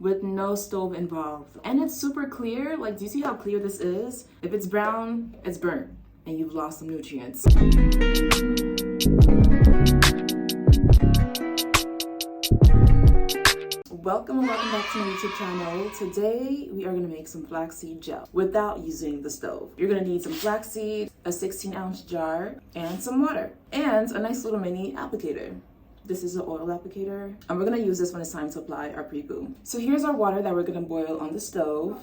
with no stove involved. And it's super clear. Like, do you see how clear this is? If it's brown, it's burnt and you've lost some nutrients. Welcome and welcome back to my YouTube channel. Today we are going to make some flaxseed gel without using the stove. You're going to need some flaxseed, a 16-ounce jar, and some water, and a nice little mini applicator. This is an oil applicator, and we're going to use this when it's time to apply our Prepoo. So here's our water that we're going to boil on the stove.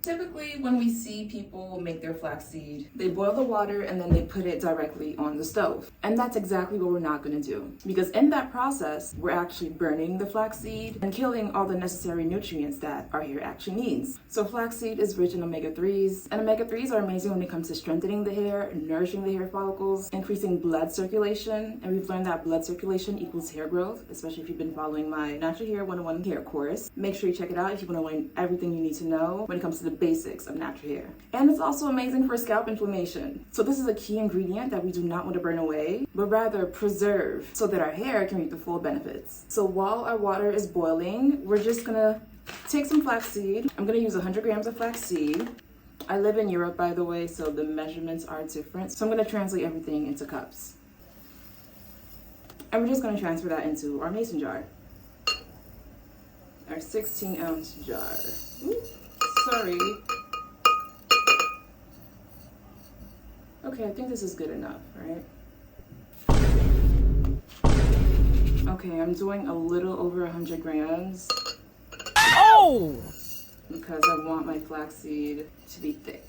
Typically, when we see people make their flaxseed, they boil the water and then they put it directly on the stove. And that's exactly what we're not going to do. Because in that process, we're actually burning the flaxseed and killing all the necessary nutrients that our hair actually needs. So flaxseed is rich in omega-3s, and omega-3s are amazing when it comes to strengthening the hair, nourishing the hair follicles, increasing blood circulation. And we've learned that blood circulation equals hair growth, especially if you've been following my Natural Hair 101 hair course. Make sure you check it out if you want to learn everything you need to know when it comes to the basics of natural hair. And it's also amazing for scalp inflammation. So this is a key ingredient that we do not want to burn away, but rather preserve so that our hair can reap the full benefits. So while our water is boiling, we're just gonna take some flaxseed. I'm gonna use 100 grams of flaxseed. I live in Europe, by the way, so the measurements are different. So I'm gonna translate everything into cups. And we're just gonna transfer that into our mason jar. Our 16-ounce jar. Ooh. Sorry. Okay, I think this is good enough, right? Okay, I'm doing a little over 100 grams. Oh! Because I want my flaxseed to be thick.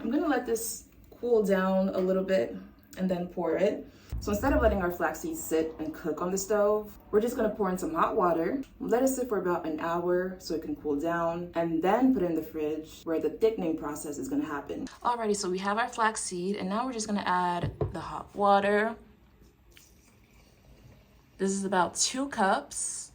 I'm gonna let this cool down a little bit and then pour it. So instead of letting our flaxseed sit and cook on the stove, we're just gonna pour in some hot water, let it sit for about an hour so it can cool down, and then put it in the fridge where the thickening process is gonna happen. Alrighty, so we have our flaxseed, and now we're just gonna add the hot water. This is about 2 cups.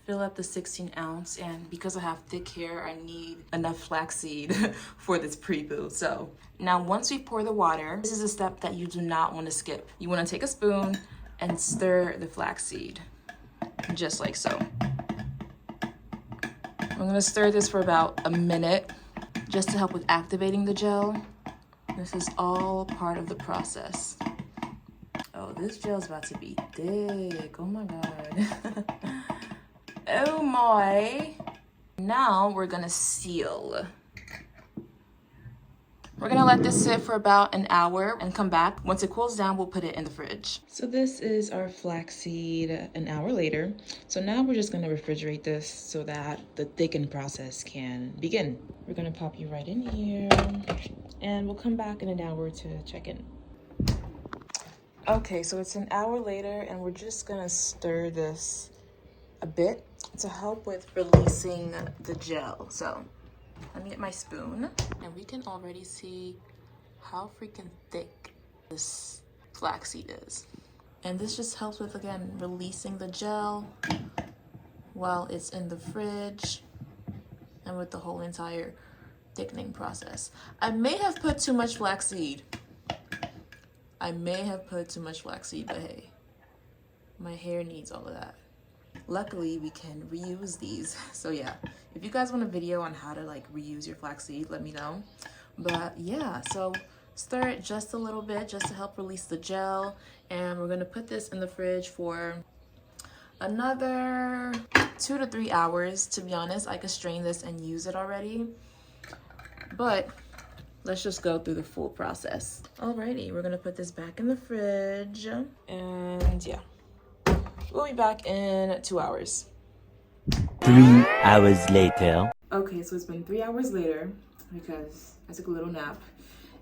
Fill up the 16-ounce, and because I have thick hair, I need enough flaxseed for this Prepoo. So now once we pour the water, this is a step that you do not want to skip. You want to take a spoon and stir the flaxseed, just like so. I'm going to stir this for about a minute, just to help with activating the gel. This is all part of the process. Oh, this gel is about to be thick. Oh my God. Oh my. Now we're gonna seal. We're gonna let this sit for about an hour and come back. Once it cools down, we'll put it in the fridge. So this is our flaxseed an hour later. So now we're just gonna refrigerate this so that the thicken process can begin. We're gonna pop you right in here and we'll come back in an hour to check in. Okay, so it's an hour later and we're just gonna stir this a bit to help with releasing the gel. So let me get my spoon, and we can already see how freaking thick this flaxseed is. And this just helps with, again, releasing the gel while it's in the fridge and with the whole entire thickening process. I may have put too much flaxseed. But hey, my hair needs all of that. Luckily, we can reuse these. So yeah, if you guys want a video on how to like reuse your flaxseed, let me know. But yeah, so stir it just a little bit just to help release the gel. And we're gonna put this in the fridge for another 2 to 3 hours. To be honest, I could strain this and use it already. But let's just go through the full process. Alrighty, we're gonna put this back in the fridge. And yeah. We'll be back in 2 hours. 3 hours later. Okay, so it's been 3 hours later because I took a little nap.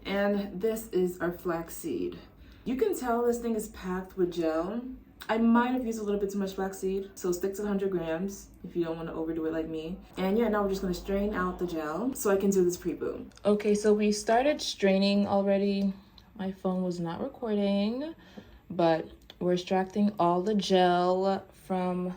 And this is our flaxseed. You can tell this thing is packed with gel. I might have used a little bit too much flaxseed, so stick to 100 grams if you don't want to overdo it like me. And yeah, now we're just gonna strain out the gel so I can do this Prepoo. Okay, so we started straining already. My phone was not recording, but we're extracting all the gel from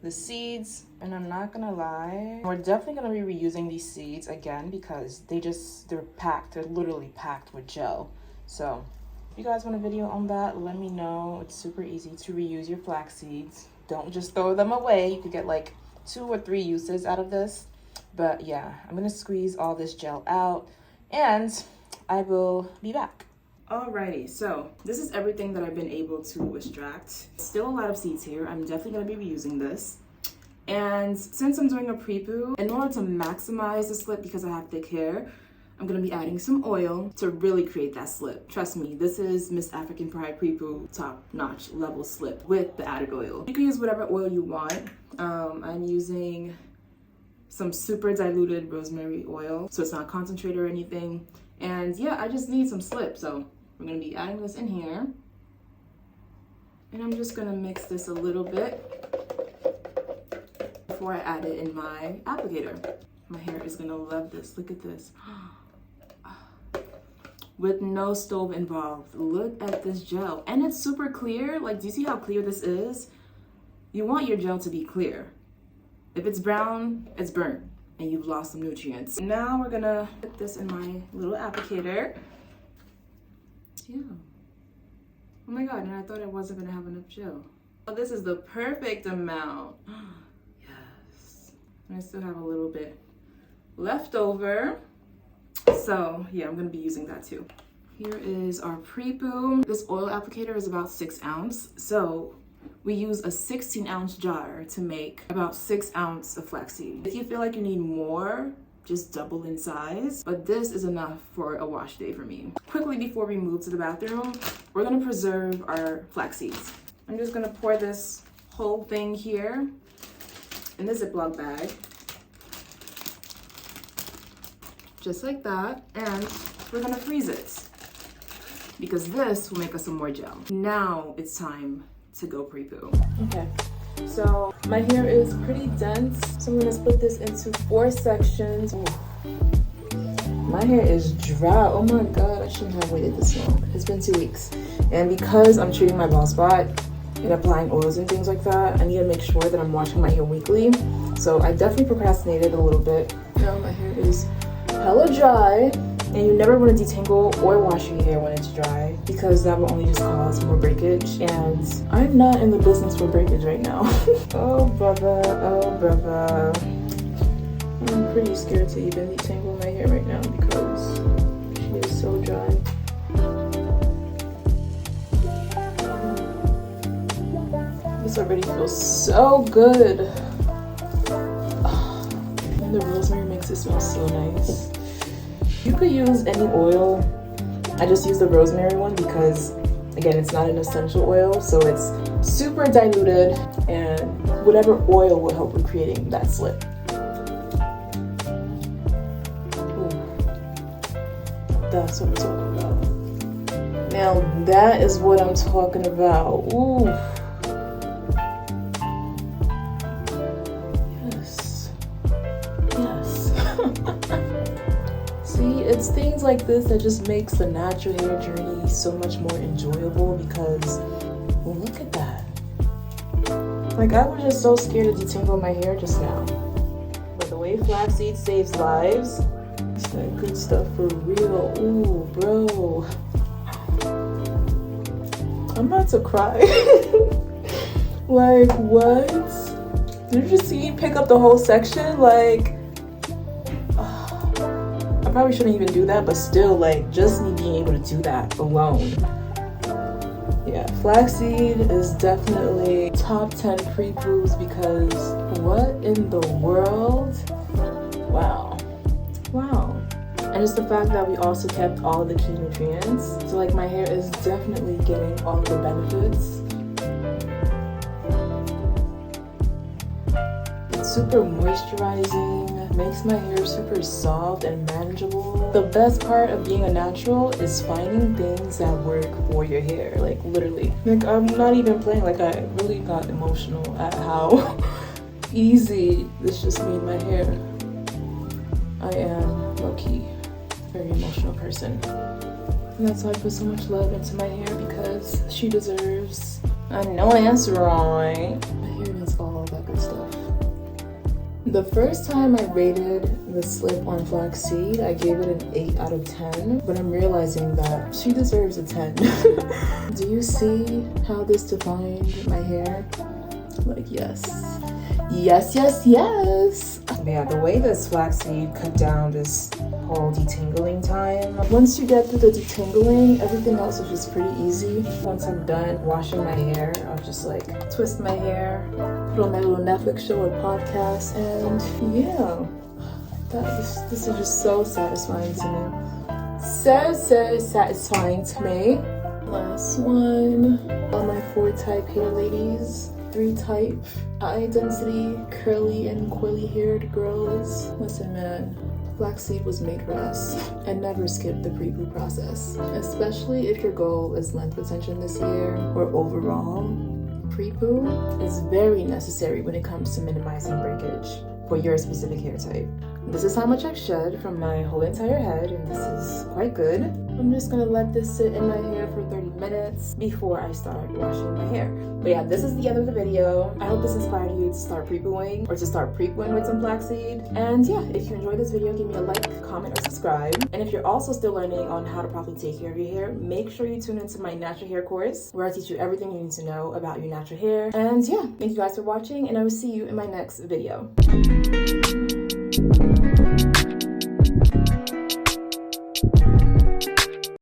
the seeds. And I'm not gonna lie, we're definitely gonna be reusing these seeds again because they're packed, they're literally packed with gel. So if you guys want a video on that, let me know. It's super easy to reuse your flax seeds. Don't just throw them away. You could get like 2 or 3 uses out of this. But yeah, I'm gonna squeeze all this gel out and I will be back. Alrighty, so this is everything that I've been able to extract. Still a lot of seeds here. I'm definitely gonna be reusing this. And since I'm doing a pre-poo, in order to maximize the slip because I have thick hair, I'm gonna be adding some oil to really create that slip. Trust me, this is Miss African Pride Prepoo top-notch level slip with the added oil. You can use whatever oil you want. I'm using some super diluted rosemary oil, so it's not concentrated or anything. And yeah, I just need some slip, so we're gonna be adding this in here. And I'm just gonna mix this a little bit before I add it in my applicator. My hair is gonna love this. Look at this. With no stove involved. Look at this gel. And it's super clear. Like, do you see how clear this is? You want your gel to be clear. If it's brown, it's burnt and you've lost some nutrients. Now we're gonna put this in my little applicator. Yeah. Oh my God, and I thought I wasn't gonna have enough gel. Oh, this is the perfect amount. Yes. And I still have a little bit left over. So yeah, I'm gonna be using that too. Here is our pre-poo. This oil applicator is about 6 ounce. So we use a 16-ounce jar to make about 6 ounce of flaxseed. If you feel like you need more, just double in size. But this is enough for a wash day for me. Quickly before we move to the bathroom, we're gonna preserve our flax seeds. I'm just gonna pour this whole thing here in the Ziploc bag. Just like that, and we're gonna freeze it because this will make us some more gel. Now it's time to go pre-poo. Okay, so my hair is pretty dense, so I'm gonna split this into 4 sections. Ooh. My hair is dry. Oh my God, I shouldn't have waited this long. It's been 2 weeks, and because I'm treating my bald spot and applying oils and things like that, I need to make sure that I'm washing my hair weekly. So I definitely procrastinated a little bit. Now my hair is hella dry, and you never want to detangle or wash your hair when it's dry because that will only just cause more breakage, and I'm not in the business for breakage right now. Oh brother, oh brother. I'm pretty scared to even detangle my hair right now because she is so dry. This already feels so good. And the rosemary makes it smell so nice. You could use any oil. I just use the rosemary one because, again, it's not an essential oil, so it's super diluted, and whatever oil will help with creating that slip. Ooh. That's what I'm talking about. Now that is what I'm talking about. Ooh. See, it's things like this that just makes the natural hair journey so much more enjoyable because, well, look at that. Like, I was just so scared to detangle my hair just now. But the way flaxseed saves lives, it's that good stuff for real. Ooh, bro. I'm about to cry. Like, what? Did you just see me pick up the whole section? Like, I probably shouldn't even do that, but still, like, just me being able to do that alone. Yeah, flaxseed is definitely top 10 pre-poos because what in the world? Wow. Wow. And it's the fact that we also kept all of the key nutrients. So, like, my hair is definitely getting all of the benefits. It's super moisturizing. Makes my hair super soft and manageable. The best part of being a natural is finding things that work for your hair, like literally. Like, I'm not even playing, like, I really got emotional at how easy this just made my hair. I am low-key a very emotional person. And that's why I put so much love into my hair because she deserves. I know that's right. My hair needs all that good stuff. The first time I rated the slip on flaxseed, I gave it an 8 out of 10, but I'm realizing that she deserves a 10. Do you see how this defined my hair? Like, yes. Yes, yes, yes. Yeah, the way this flaxseed cut down this whole detangling time. Once you get through the detangling, everything else is just pretty easy. Once I'm done washing my hair, I'll just like twist my hair, put on my little Netflix show or podcast, and yeah, this is just so satisfying to me. So satisfying to me. Last one. All my 4 type hair ladies. 3 type, high density, curly and coily haired girls. Listen, man, flaxseed was made for us, and never skip the pre-poo process. Especially if your goal is length retention this year or overall. Pre-poo is very necessary when it comes to minimizing breakage for your specific hair type. This is how much I've shed from my whole entire head, and this is quite good. I'm just gonna let this sit in my hair for 30 minutes before I start washing my hair. But yeah, this is the end of the video. I hope this inspired you to start pre-pooing or to start pre-pooing with some flaxseed. And yeah, if you enjoyed this video, give me a like, comment, or subscribe. And if you're also still learning on how to properly take care of your hair, make sure you tune into my natural hair course, where I teach you everything you need to know about your natural hair. And yeah, thank you guys for watching, and I will see you in my next video.